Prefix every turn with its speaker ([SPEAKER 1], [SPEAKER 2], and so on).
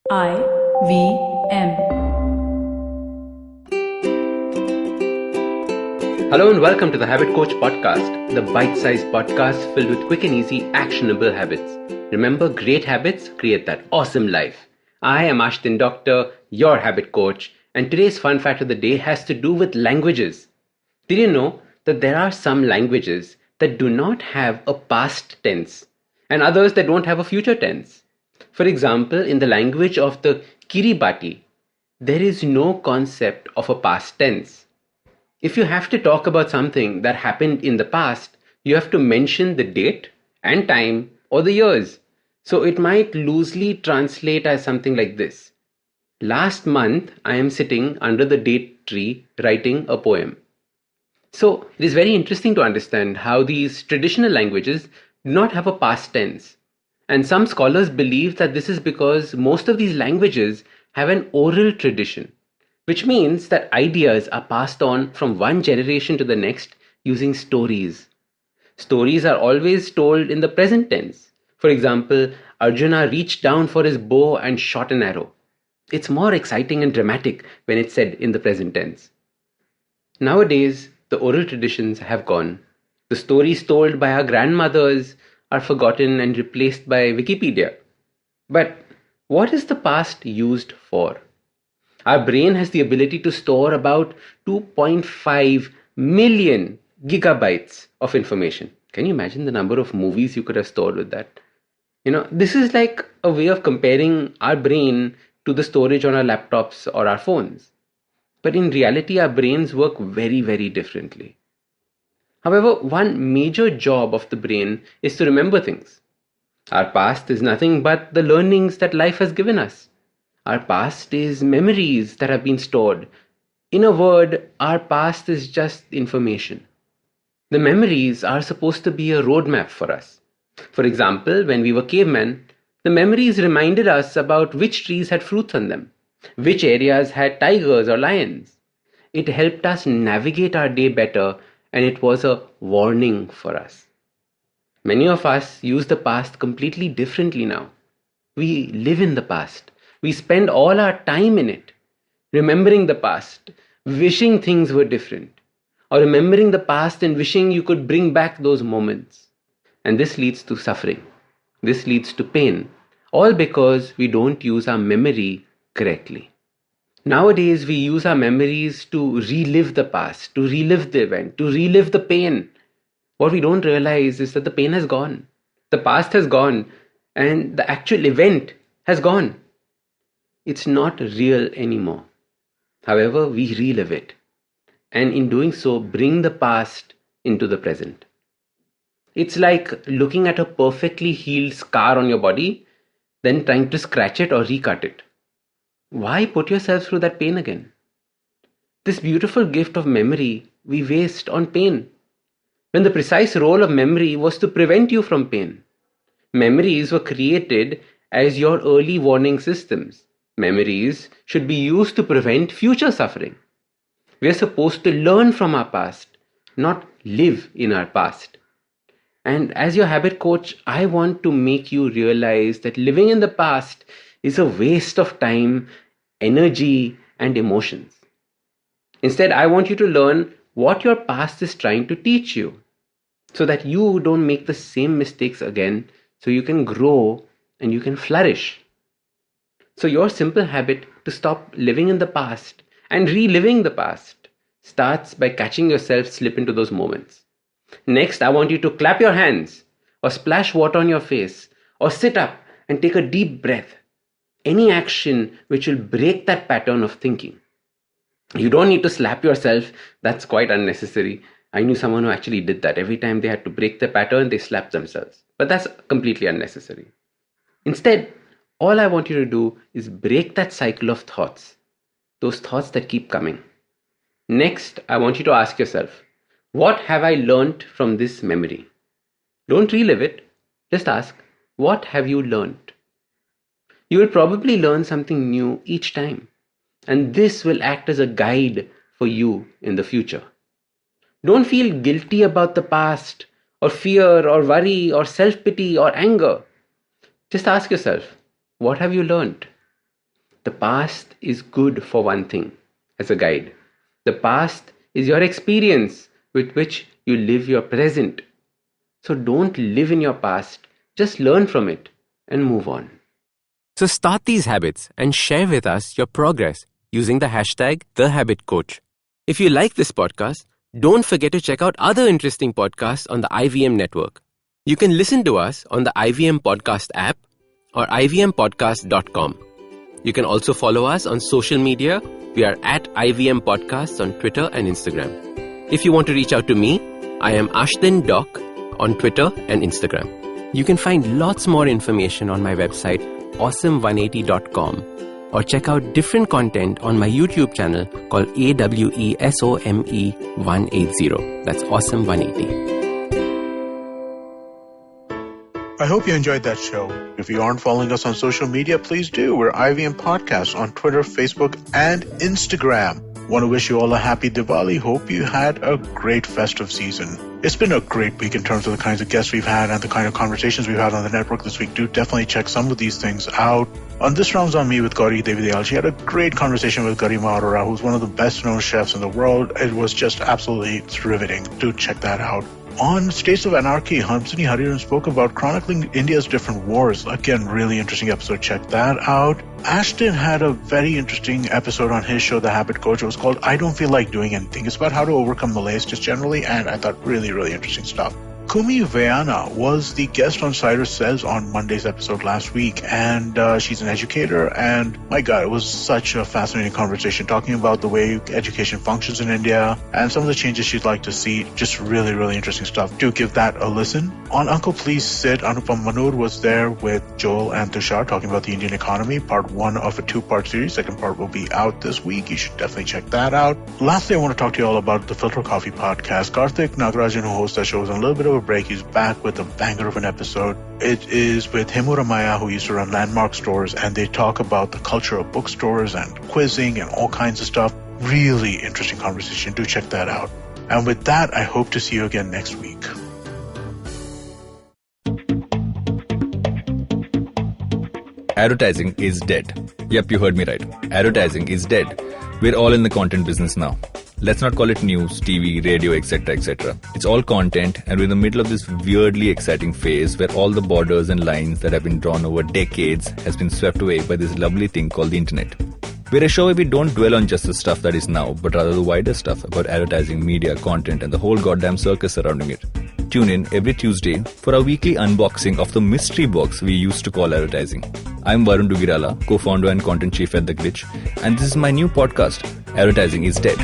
[SPEAKER 1] IVM.
[SPEAKER 2] Hello and welcome to the Habit Coach Podcast, the bite-sized podcast filled with quick and easy actionable habits. Remember, great habits create that awesome life. I am Ashdin Doctor, your habit coach, and today's fun fact of the day has to do with languages. Did you know that there are some languages that do not have a past tense and others that don't have a future tense? For example, in the language of the Kiribati, there is no concept of a past tense. If you have to talk about something that happened in the past, you have to mention the date and time or the years. So it might loosely translate as something like this. Last month, I am sitting under the date tree writing a poem. So it is very interesting to understand how these traditional languages do not have a past tense. And some scholars believe that this is because most of these languages have an oral tradition, which means that ideas are passed on from one generation to the next using stories. Stories are always told in the present tense. For example, Arjuna reached down for his bow and shot an arrow. It's more exciting and dramatic when it's said in the present tense. Nowadays, the oral traditions have gone. The stories told by our grandmothers are forgotten and replaced by Wikipedia. But what is the past used for? Our brain has the ability to store about 2.5 million gigabytes of information. Can you imagine the number of movies you could have stored with that? This is like a way of comparing our brain to the storage on our laptops or our phones. But in reality, our brains work very, very differently. However, one major job of the brain is to remember things. Our past is nothing but the learnings that life has given us. Our past is memories that have been stored. In a word, our past is just information. The memories are supposed to be a roadmap for us. For example, when we were cavemen, the memories reminded us about which trees had fruits on them, which areas had tigers or lions. It helped us navigate our day better, and it was a warning for us. Many of us use the past completely differently now. We live in the past. We spend all our time in it, remembering the past, wishing things were different, or remembering the past and wishing you could bring back those moments. And this leads to suffering. This leads to pain, all because we don't use our memory correctly. Nowadays, we use our memories to relive the past, to relive the event, to relive the pain. What we don't realize is that the pain has gone. The past has gone, and the actual event has gone. It's not real anymore. However, we relive it, and in doing so, bring the past into the present. It's like looking at a perfectly healed scar on your body, then trying to scratch it or recut it. Why put yourself through that pain again? This beautiful gift of memory we waste on pain, when the precise role of memory was to prevent you from pain. Memories were created as your early warning systems. Memories should be used to prevent future suffering. We are supposed to learn from our past, not live in our past. And as your habit coach, I want to make you realize that living in the past is a waste of time, energy, and emotions. Instead, I want you to learn what your past is trying to teach you so that you don't make the same mistakes again, so you can grow and you can flourish. So your simple habit to stop living in the past and reliving the past starts by catching yourself slip into those moments. Next, I want you to clap your hands or splash water on your face or sit up and take a deep breath. Any action which will break that pattern of thinking. You don't need to slap yourself. That's quite unnecessary. I knew someone who actually did that. Every time they had to break the pattern, they slapped themselves. But that's completely unnecessary. Instead, all I want you to do is break that cycle of thoughts. Those thoughts that keep coming. Next, I want you to ask yourself, what have I learned from this memory? Don't relive it. Just ask, what have you learned? You will probably learn something new each time, and this will act as a guide for you in the future. Don't feel guilty about the past, or fear, or worry, or self-pity, or anger. Just ask yourself, what have you learned? The past is good for one thing, as a guide. The past is your experience with which you live your present. So don't live in your past, just learn from it and move on. So start these habits and share with us your progress using the hashtag #TheHabitCoach. If you like this podcast, don't forget to check out other interesting podcasts on the IVM network. You can listen to us on the IVM Podcast app or ivmpodcast.com. You can also follow us on social media. We are at IVM Podcasts on Twitter and Instagram. If you want to reach out to me, I am Ashdin Doc on Twitter and Instagram. You can find lots more information on my website, awesome180.com, or check out different content on my YouTube channel called AWESOME180. That's Awesome180.
[SPEAKER 1] I hope you enjoyed that show. If you aren't following us on social media, please do. We're IVM Podcasts on Twitter, Facebook, and Instagram. Want to wish you all a happy Diwali. Hope you had a great festive season. It's been a great week in terms of the kinds of guests we've had and the kind of conversations we've had on the network this week. Do definitely check some of these things out. On This Round's on Me with Gauri Devidayal. She had a great conversation with Garima Arora, who's one of the best-known chefs in the world. It was just absolutely riveting. Do check that out. On States of Anarchy, Hamsini Hariran spoke about chronicling India's different wars. Again, really interesting episode. Check that out. Ashdin had a very interesting episode on his show, The Habit Coach. It was called I Don't Feel Like Doing Anything. It's about how to overcome malaise just generally, and I thought really, really interesting stuff. Kumi Vayana was the guest on Cyrus Says on Monday's episode last week, and she's an educator, and my God, it was such a fascinating conversation talking about the way education functions in India and some of the changes she'd like to see. Just really, really interesting stuff. Do give that a listen. On Uncle Please Sit, Anupam Manur was there with Joel and Tushar talking about the Indian economy, part 1 of a 2-part series. Second part will be out this week. You should definitely check that out. Lastly, I want to talk to you all about the Filter Coffee podcast. Karthik Nagarajan, who hosts that show, is on a little bit of a break. He's back with a banger of an episode. It is with Himura Maya, who used to run Landmark Stores, and they talk about the culture of bookstores and quizzing and all kinds of stuff. Really interesting conversation. Do check that out. And with that, I hope to see you again next week.
[SPEAKER 3] Advertising is dead. Yep, you heard me right. Advertising is dead. We're all in the content business now. Let's not call it news, TV, radio, etc., etc. It's all content, and we're in the middle of this weirdly exciting phase where all the borders and lines that have been drawn over decades has been swept away by this lovely thing called the internet. We're a show where we don't dwell on just the stuff that is now, but rather the wider stuff about advertising, media, content, and the whole goddamn circus surrounding it. Tune in every Tuesday for our weekly unboxing of the mystery box we used to call advertising. I'm Varun Dugirala, co-founder and content chief at The Glitch, and this is my new podcast, Advertising is Dead.